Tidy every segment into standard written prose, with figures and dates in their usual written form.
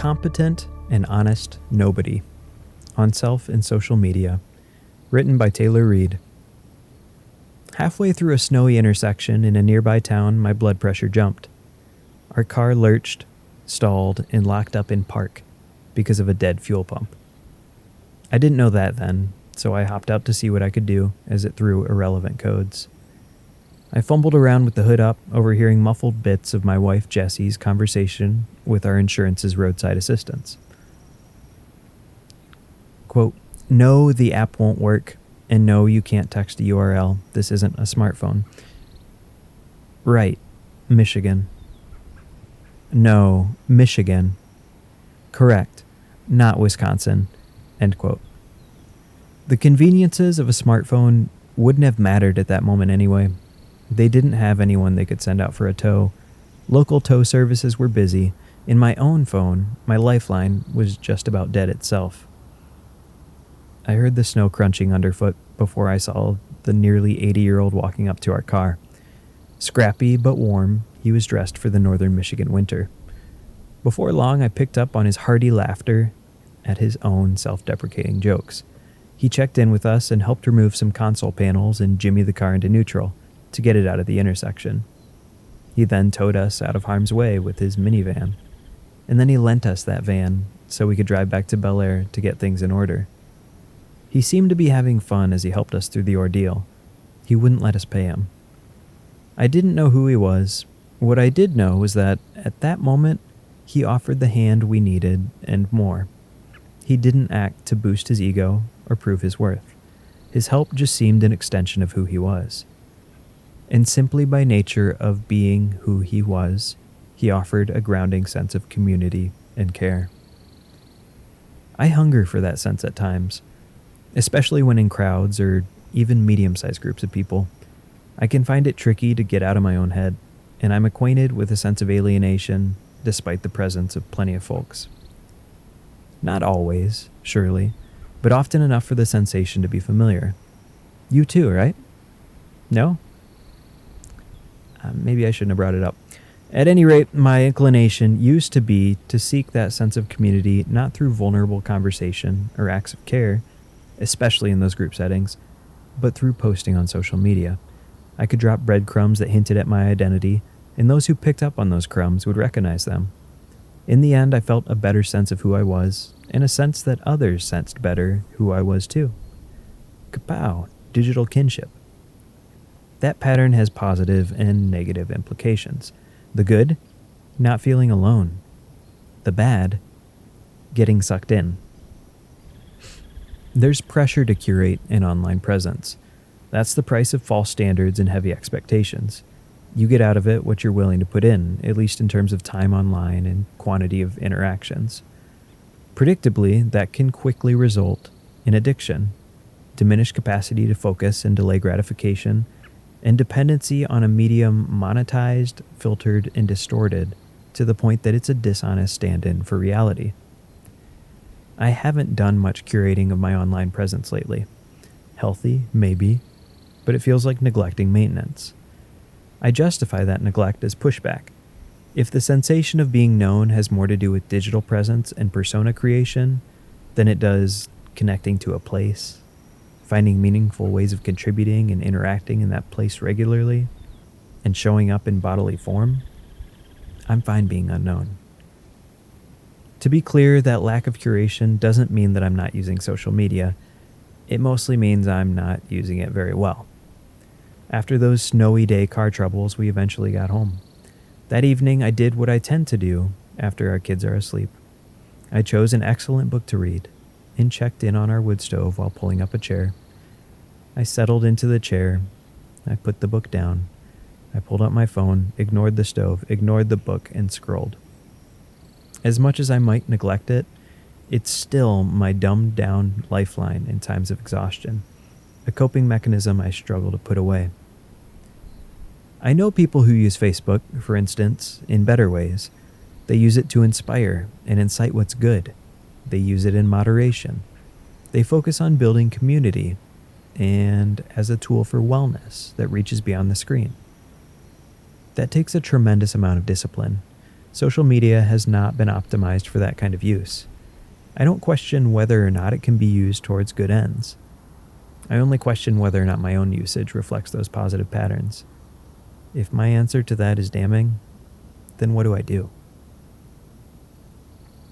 Competent and Honest Nobody, on Self and Social Media, written by Taylor Reed. Halfway through a snowy intersection in a nearby town, my blood pressure jumped. Our car lurched, stalled, and locked up in park because of a dead fuel pump. I didn't know that then, so I hopped out to see what I could do as it threw irrelevant codes. I fumbled around with the hood up, overhearing muffled bits of my wife Jessie's conversation with our insurance's roadside assistants. Quote, "No, the app won't work, and no, you can't text a URL. This isn't a smartphone." Right, Michigan. No, Michigan. Correct, not Wisconsin. End quote. The conveniences of a smartphone wouldn't have mattered at that moment anyway. They didn't have anyone they could send out for a tow. Local tow services were busy. In my own phone, my lifeline was just about dead itself. I heard the snow crunching underfoot before I saw the nearly 80-year-old walking up to our car. Scrappy but warm, he was dressed for the northern Michigan winter. Before long, I picked up on his hearty laughter at his own self-deprecating jokes. He checked in with us and helped remove some console panels and jimmy the car into neutral to get it out of the intersection. He then towed us out of harm's way with his minivan, and then he lent us that van so we could drive back to Bel Air to get things in order. He seemed to be having fun as he helped us through the ordeal. He wouldn't let us pay him. I didn't know who he was. What I did know was that, at that moment, he offered the hand we needed and more. He didn't act to boost his ego or prove his worth. His help just seemed an extension of who he was. And simply by nature of being who he was, he offered a grounding sense of community and care. I hunger for that sense at times, especially when in crowds or even medium-sized groups of people. I can find it tricky to get out of my own head, and I'm acquainted with a sense of alienation despite the presence of plenty of folks. Not always, surely, but often enough for the sensation to be familiar. You too, right? No? Maybe I shouldn't have brought it up. At any rate, my inclination used to be to seek that sense of community not through vulnerable conversation or acts of care, especially in those group settings, but through posting on social media. I could drop breadcrumbs that hinted at my identity, and those who picked up on those crumbs would recognize them. In the end, I felt a better sense of who I was, and a sense that others sensed better who I was too. Kapow! Digital kinship. That pattern has positive and negative implications. The good, not feeling alone. The bad, getting sucked in. There's pressure to curate an online presence. That's the price of false standards and heavy expectations. You get out of it what you're willing to put in, at least in terms of time online and quantity of interactions. Predictably, that can quickly result in addiction, diminished capacity to focus and delay gratification, and dependency on a medium monetized, filtered, and distorted to the point that it's a dishonest stand-in for reality. I haven't done much curating of my online presence lately. Healthy, maybe, but it feels like neglecting maintenance. I justify that neglect as pushback. If the sensation of being known has more to do with digital presence and persona creation than it does connecting to a place, finding meaningful ways of contributing and interacting in that place regularly, and showing up in bodily form, I'm fine being unknown. To be clear, that lack of curation doesn't mean that I'm not using social media. It mostly means I'm not using it very well. After those snowy day car troubles, we eventually got home. That evening, I did what I tend to do after our kids are asleep. I chose an excellent book to read and checked in on our wood stove while pulling up a chair. I settled into the chair. I put the book down. I pulled out my phone, ignored the stove, ignored the book, and scrolled. As much as I might neglect it, it's still my dumbed-down lifeline in times of exhaustion, a coping mechanism I struggle to put away. I know people who use Facebook, for instance, in better ways. They use it to inspire and incite what's good. They use it in moderation. They focus on building community and as a tool for wellness that reaches beyond the screen. That takes a tremendous amount of discipline. Social media has not been optimized for that kind of use. I don't question whether or not it can be used towards good ends. I only question whether or not my own usage reflects those positive patterns. If my answer to that is damning, then what do I do?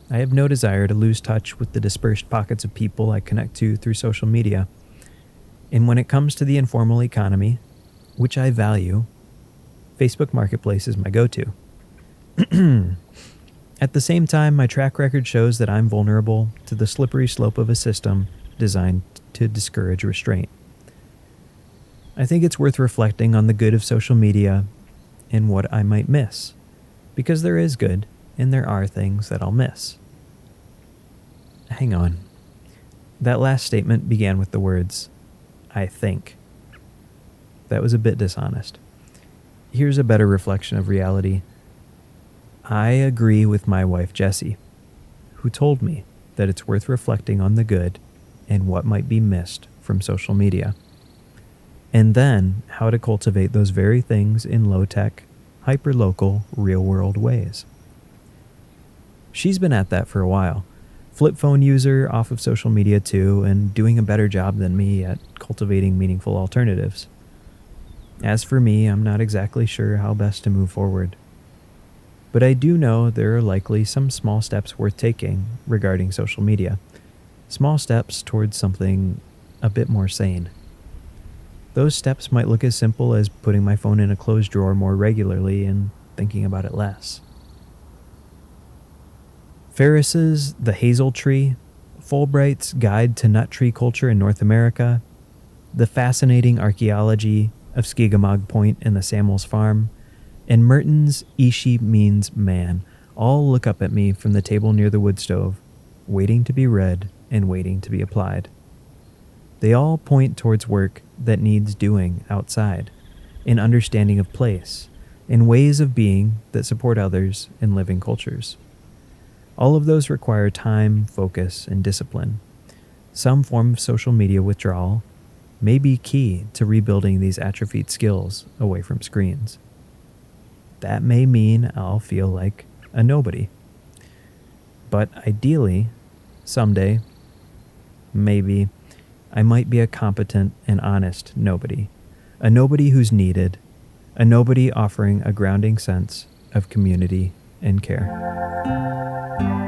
I have no desire to lose touch with the dispersed pockets of people I connect to through social media. And when it comes to the informal economy, which I value, Facebook Marketplace is my go-to. At the same time, my track record shows that I'm vulnerable to the slippery slope of a system designed to discourage restraint. I think it's worth reflecting on the good of social media and what I might miss, because there is good and there are things that I'll miss. Hang on. That last statement began with the words, I think. That was a bit dishonest. Here's a better reflection of reality. I agree with my wife, Jessie, who told me that it's worth reflecting on the good and what might be missed from social media, and then how to cultivate those very things in low-tech, hyper-local, real-world ways. She's been at that for a while, flip phone user off of social media too, and doing a better job than me at cultivating meaningful alternatives. As for me, I'm not exactly sure how best to move forward. But I do know there are likely some small steps worth taking regarding social media. Small steps towards something a bit more sane. Those steps might look as simple as putting my phone in a closed drawer more regularly and thinking about it less. Ferris's The Hazel Tree, Fulbright's Guide to Nut Tree Culture in North America, the fascinating archaeology of Skegamog Point and the Samuels Farm, and Merton's Ishi Means Man all look up at me from the table near the wood stove, waiting to be read and waiting to be applied. They all point towards work that needs doing outside, an understanding of place, and ways of being that support others in living cultures. All of those require time, focus, and discipline. Some form of social media withdrawal may be key to rebuilding these atrophied skills away from screens. That may mean I'll feel like a nobody. But ideally, someday, maybe, I might be a competent and honest nobody. A nobody who's needed. A nobody offering a grounding sense of community and care.